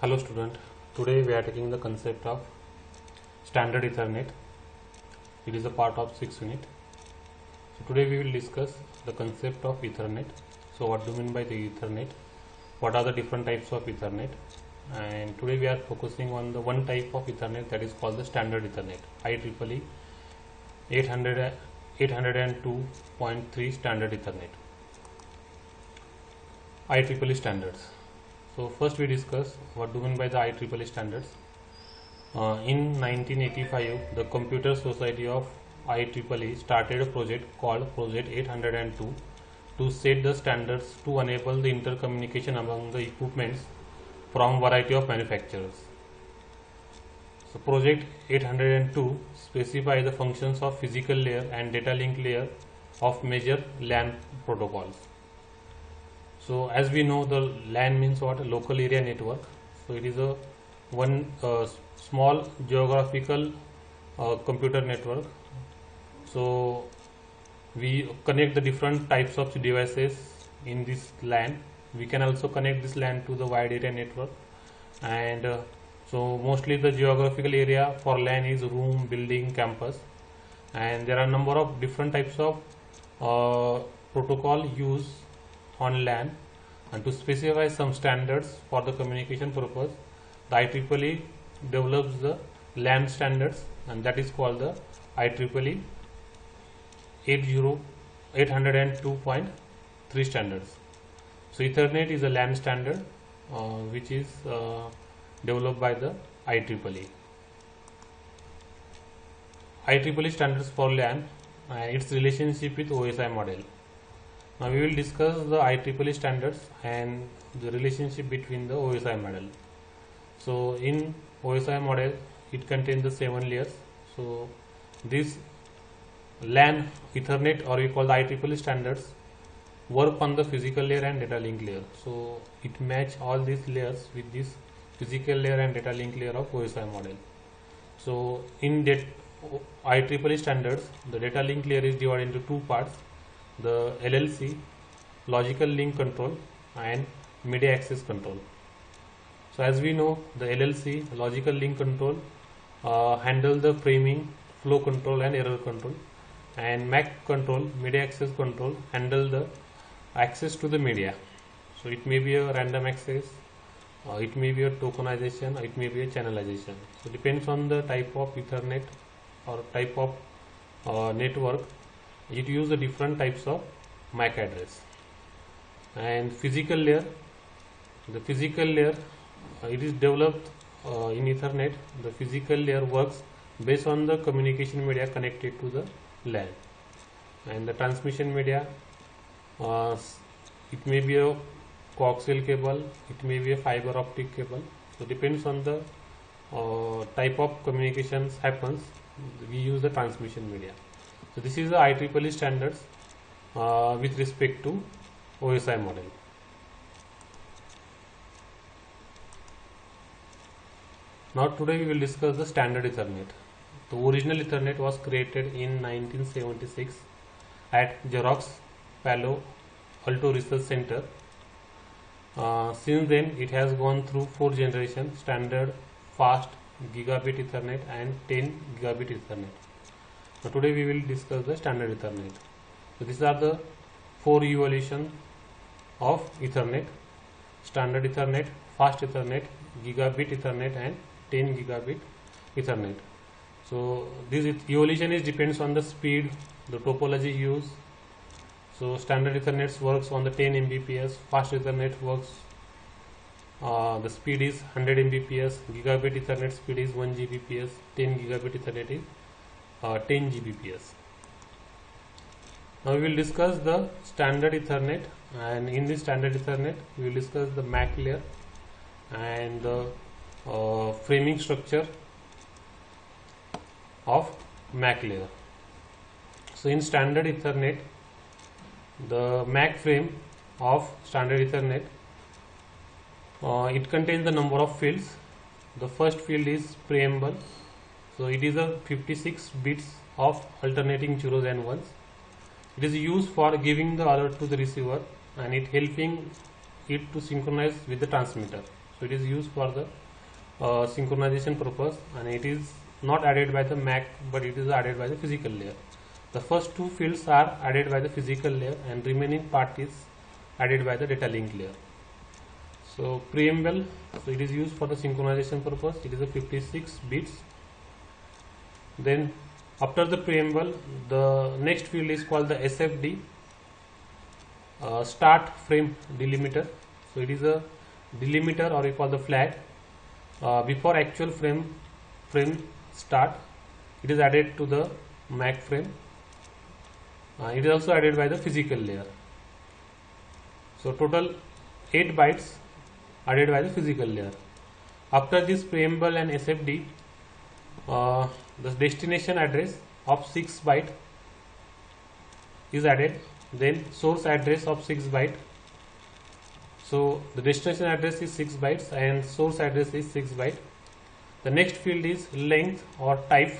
Hello student, today we are taking the concept of standard Ethernet. It is a part of 6th unit. So today we will discuss the concept of Ethernet. So what do you mean by the Ethernet? What are the different types of Ethernet? And today we are focusing on the one type of Ethernet, that is called the standard Ethernet, IEEE 802.3 standard Ethernet. IEEE standards. So first we discuss what do you mean by the IEEE standards. In 1985, the Computer Society of IEEE started a project called Project 802 to set the standards to enable the intercommunication among the equipments from variety of manufacturers. So Project 802 specifies the functions of physical layer and data link layer of major LAN protocols. So as we know, the LAN means what? Local area network. So it is a small geographical computer network. So we connect the different types of devices in this LAN. We can also connect this LAN to the wide area network, and so mostly the geographical area for LAN is room, building, campus, and there are a number of different types of protocol used on LAN. And to specify some standards for the communication purpose, the IEEE develops the LAN standards, and that is called the IEEE 802.3 standards. So Ethernet is a LAN standard which is developed by the IEEE. IEEE standards for LAN and its relationship with OSI model. Now we will discuss the IEEE standards and the relationship between the OSI model. So in OSI model, it contains the 7 layers. So this LAN Ethernet, or we call the IEEE standards, work on the physical layer and data link layer. So it match all these layers with this physical layer and data link layer of OSI model. So in that IEEE standards, the data link layer is divided into two parts: the LLC, logical link control, and media access control. So as we know, the LLC, logical link control, handle the framing, flow control, and error control, and MAC control, media access control, handle the access to the media. So it may be a random access, it may be a tokenization, it may be a channelization. So depends on the type of Ethernet or type of network. It uses the different types of MAC address. And physical layer, the physical layer, it is developed in Ethernet. The physical layer works based on the communication media connected to the LAN, and the transmission media, it may be a coaxial cable, it may be a fiber optic cable. So depends on the type of communications happens, we use the transmission media. So this is the IEEE standards with respect to OSI model. Now today we will discuss the standard Ethernet. The original Ethernet was created in 1976 at Xerox Palo Alto Research Center. Since then it has gone through 4 generations: standard, fast, gigabit Ethernet, and 10 gigabit Ethernet. So today we will discuss the standard Ethernet. So these are the 4 evolutions of Ethernet: standard Ethernet, fast Ethernet, gigabit Ethernet, and 10 gigabit Ethernet. So this evolution depends on the speed, the topology used. So standard Ethernet works on the 10 Mbps, fast Ethernet works, the speed is 100 Mbps, gigabit Ethernet speed is 1 Gbps, 10 gigabit Ethernet is 10 Gbps. Now we will discuss the standard Ethernet, and in this standard Ethernet we will discuss the MAC layer and the framing structure of MAC layer. So in standard Ethernet, the MAC frame of standard Ethernet, it contains the number of fields. The first field is preamble. So it is a 56 bits of alternating zeros and ones. It is used for giving the alert to the receiver, and it helping it to synchronize with the transmitter. So it is used for the synchronization purpose, and it is not added by the MAC, but it is added by the physical layer. The first two fields are added by the physical layer, and remaining part is added by the data link layer. So preamble, so it is used for the synchronization purpose. It is a 56 bits. Then after the preamble, the next field is called the SFD, start frame delimiter. So it is a delimiter, or we call the flag before actual frame start. It is added to the MAC frame. It is also added by the physical layer. So total 8 bytes added by the physical layer. After this preamble and SFD, the destination address of 6 byte is added, then source address of 6 byte. So the destination address is 6 bytes and source address is 6 byte. The next field is length or type,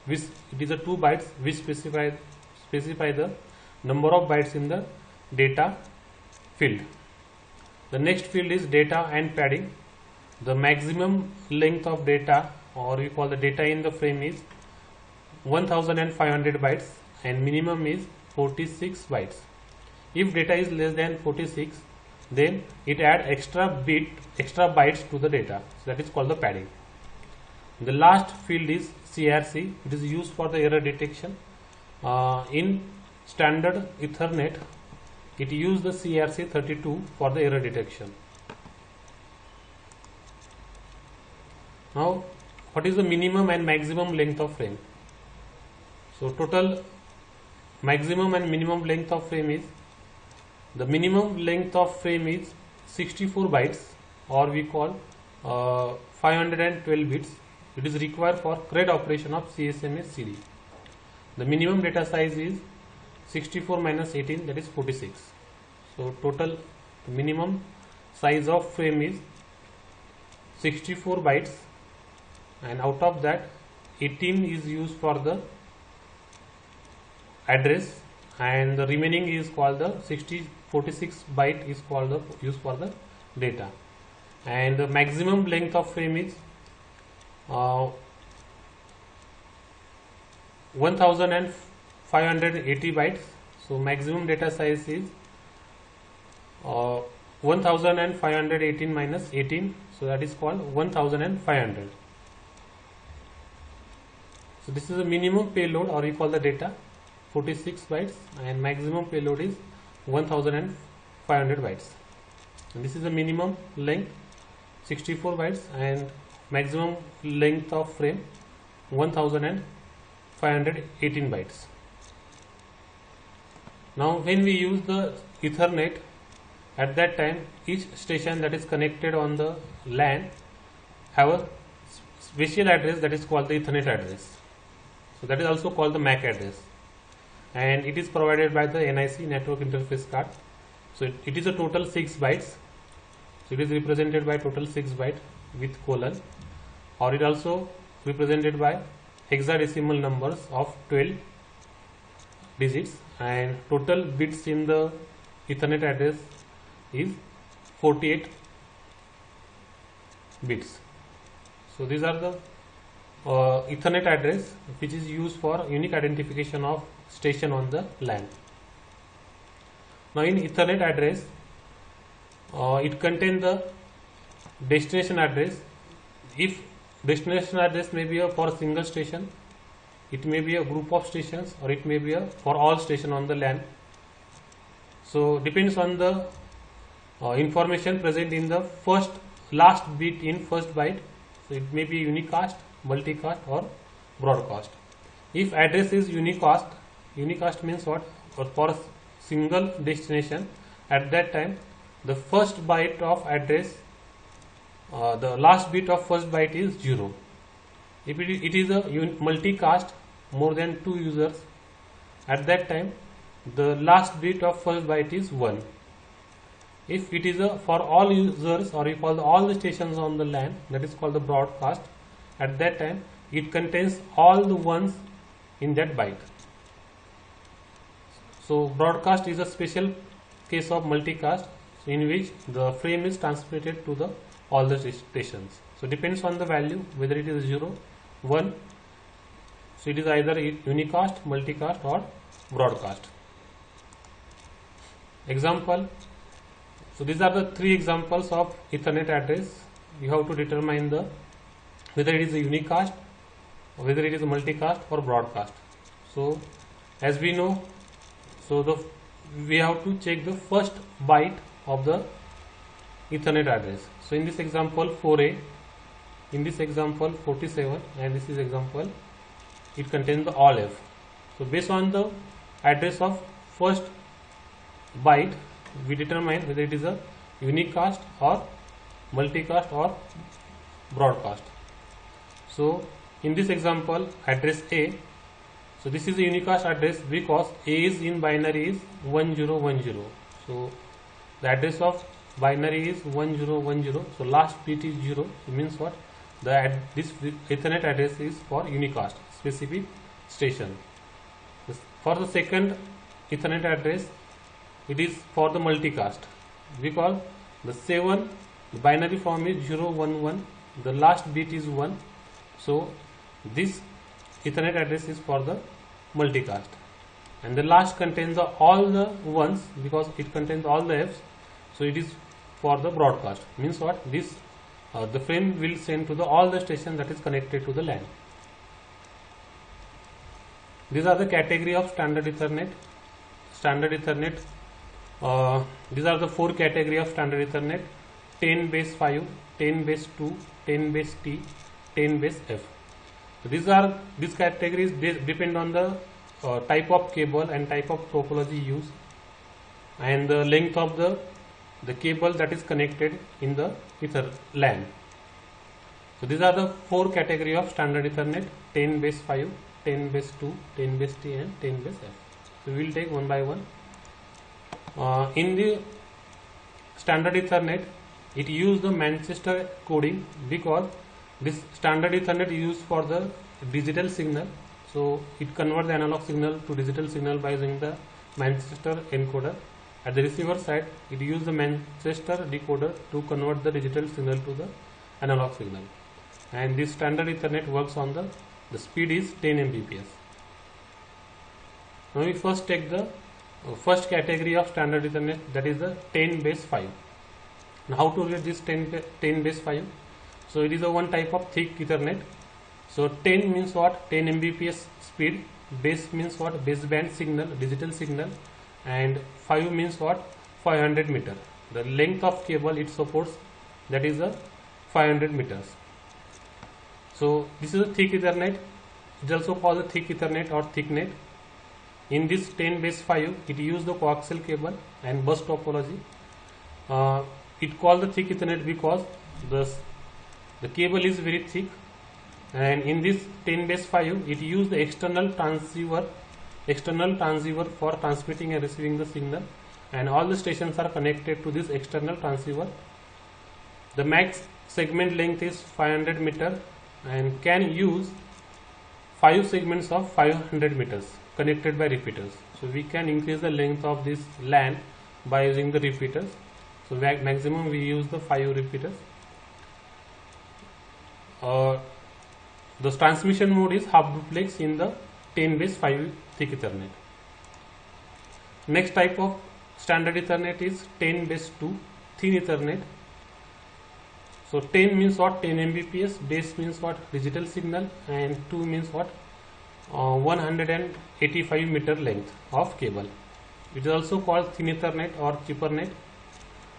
which it is a 2 bytes, which specify the number of bytes in the data field. The next field is data and padding. The maximum length of data, or we call the data in the frame, is 1500 bytes and minimum is 46 bytes. If data is less than 46, then it add extra bytes to the data. So that is called the padding. The last field is CRC. It is used for the error detection. In standard Ethernet, it uses the CRC32 for the error detection. Now, what is the minimum and maximum length of frame? So total maximum and minimum length of frame is, the minimum length of frame is 64 bytes, or we call 512 bits. It is required for CRED operation of CSMA CD. The minimum data size is 64 minus 18, that is 46. So total minimum size of frame is 64 bytes, and out of that 18 is used for the address, and the remaining is called the 46 byte is called the used for the data. And the maximum length of frame is 1580 bytes. So maximum data size is 1518 minus 18, so that is called 1500. So this is the minimum payload, or we call the data 46 bytes, and maximum payload is 1500 bytes. And this is the minimum length 64 bytes and maximum length of frame 1518 bytes. Now when we use the Ethernet, at that time each station that is connected on the LAN have a special address that is called the Ethernet address. So that is also called the MAC address, and it is provided by the NIC, network interface card. So it is a total 6 bytes. So it is represented by total 6 byte with colon, or it also represented by hexadecimal numbers of 12 digits, and total bits in the Ethernet address is 48 bits. So these are the Ethernet address which is used for unique identification of station on the LAN. Now in Ethernet address, it contains the destination address. If destination address may be for a single station, it may be a group of stations, or it may be for all station on the LAN. So depends on the information present in the last bit in first byte. So it may be unicast, multicast, or broadcast. If address is unicast means what? Or for a single destination, at that time the first byte of address, the last bit of first byte is 0. If it is a multicast, more than 2 users, at that time the last bit of first byte is 1. If it is for all users, or we call all the stations on the LAN, that is called the broadcast, at that time it contains all the ones in that byte. So broadcast is a special case of multicast in which the frame is transmitted to the all the stations. So depends on the value whether it is 0, 1. So it is either unicast, multicast or broadcast. Example. So these are the 3 examples of Ethernet address. You have to determine the whether it is a unicast, or whether it is a multicast or broadcast. So as we know, so we have to check the first byte of the Ethernet address. So in this example 4A, in this example 47, and this is example, it contains the all F. So based on the address of first byte, we determine whether it is a unicast or multicast or broadcast. So in this example address A, so this is a unicast address because A is in binary is 1010. So the address of binary is 1010. So last bit is 0. It means what? This Ethernet address is for unicast specific station. For the second Ethernet address, it is for the multicast because the 7 the binary form is 011, the last bit is 1. So this Ethernet address is for the multicast, and the last contains all the ones because it contains all the F's. So it is for the broadcast. Means what? This the frame will send to all the station that is connected to the LAN. These are the category of standard Ethernet. Standard Ethernet. These are the 4 category of standard Ethernet: 10 base 5, 10 base 2, 10 base T, 10 base F. So these categories depend on the type of cable and type of topology used, and the length of the cable that is connected in the LAN. So these are the 4 category of standard Ethernet: 10 base 5, 10 base 2, 10 base T, and 10 base F. So we will take one by one. In the standard Ethernet, it uses the Manchester coding because this standard Ethernet is used for the digital signal. So it converts the analog signal to digital signal by using the Manchester encoder. At the receiver side, it uses the Manchester decoder to convert the digital signal to the analog signal. And this standard Ethernet works on the speed is 10 Mbps. Now we first take the first category of standard Ethernet, that is the 10 base 5. Now how to read this 10 base 5? So it is a one type of thick Ethernet. So 10 means what? 10 Mbps speed. Base means what? Baseband signal, digital signal. And 5 means what? 500 meter. The length of cable it supports, that is a 500 meters. So this is a thick Ethernet. It is also called a thick Ethernet or thicknet. In this 10 base 5, it uses the coaxial cable and bus topology. It called the thick Ethernet because the cable is very thick, and in this 10 base 5, it uses the external transceiver for transmitting and receiving the signal, and all the stations are connected to this external transceiver. The max segment length is 500 meter and can use 5 segments of 500 meters connected by repeaters. So we can increase the length of this LAN by using the repeaters. So maximum we use the 5 repeaters. The transmission mode is half duplex in the 10 base 5 thick Ethernet. Next type of standard Ethernet is 10 base 2 thin Ethernet. So 10 means what? 10 Mbps. Base means what? Digital signal. And 2 means what? 185 meter length of cable. It is also called thin Ethernet or ChipperNet.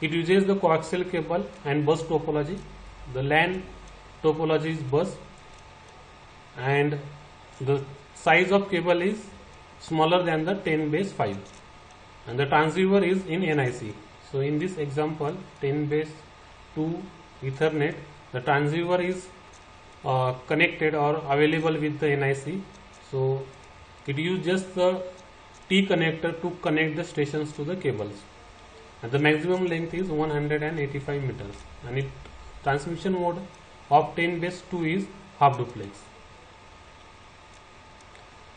It uses the coaxial cable and bus topology. The LAN topology is bus, and the size of cable is smaller than the 10 base 5, and the transceiver is in NIC. So in this example 10 base 2 Ethernet, the transceiver is connected or available with the NIC. So it uses just the T connector to connect the stations to the cables, and the maximum length is 185 meters, and it transmission mode of 10 base 2 is half duplex.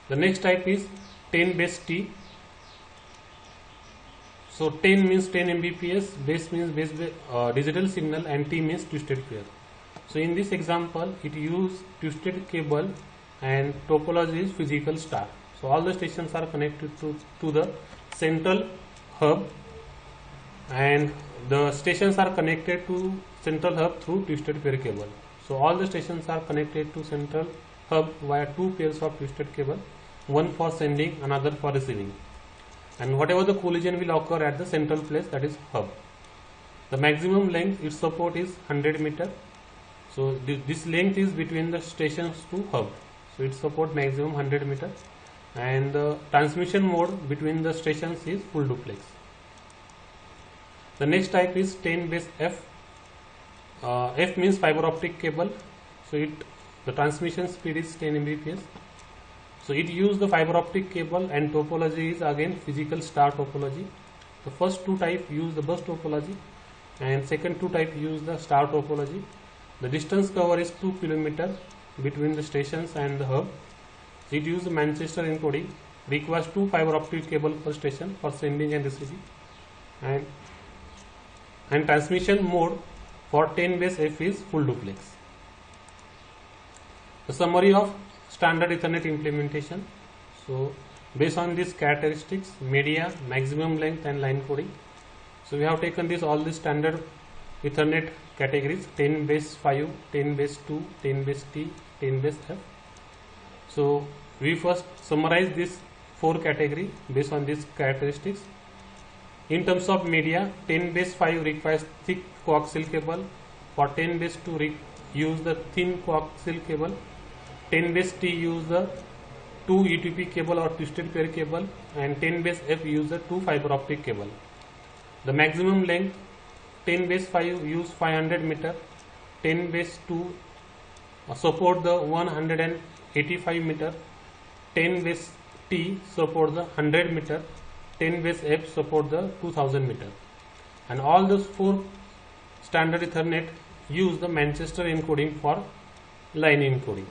The next type is 10 base T. So 10 means 10 Mbps, base means digital signal, and T means twisted pair. So in this example, it used twisted cable and topology is physical star. So all the stations are connected to the central hub, and the stations are connected to central hub through twisted pair cable. So all the stations are connected to central hub via two pairs of twisted cable, one for sending, another for receiving. And whatever the collision will occur at the central place, that is hub. The maximum length its support is 100 meter. So this length is between the stations to hub. So it support maximum 100 meter, and the transmission mode between the stations is full duplex. The next type is 10 base F. F means fiber optic cable. So the transmission speed is 10 Mbps. So it uses the fiber optic cable, and topology is again physical star topology. The first two type use the bus topology, and second two type use the star topology. The distance cover is 2 km between the stations and the hub. It uses Manchester encoding, requires two fiber optic cable per station for sending and receiving, and transmission mode for 10 base F is full duplex. The summary of standard Ethernet implementation. So based on these characteristics, media, maximum length, and line coding, so we have taken all the standard Ethernet categories: 10 base 5, 10 base 2, 10 base T, 10 base F. So we first summarize these four categories based on these characteristics. In terms of media, 10 base 5 requires thick coaxial cable. For 10 base 2 use the thin coaxial cable. 10 base T use the 2 UTP cable or twisted pair cable, and 10 base F use the 2 fiber optic cable. The maximum length, 10 base 5 use 500 meter, 10 base 2 support the 185 meter, 10 base T support the 100 meter, 10 base F support the 2000 meter. And all those four standard Ethernet use the Manchester encoding for line encoding.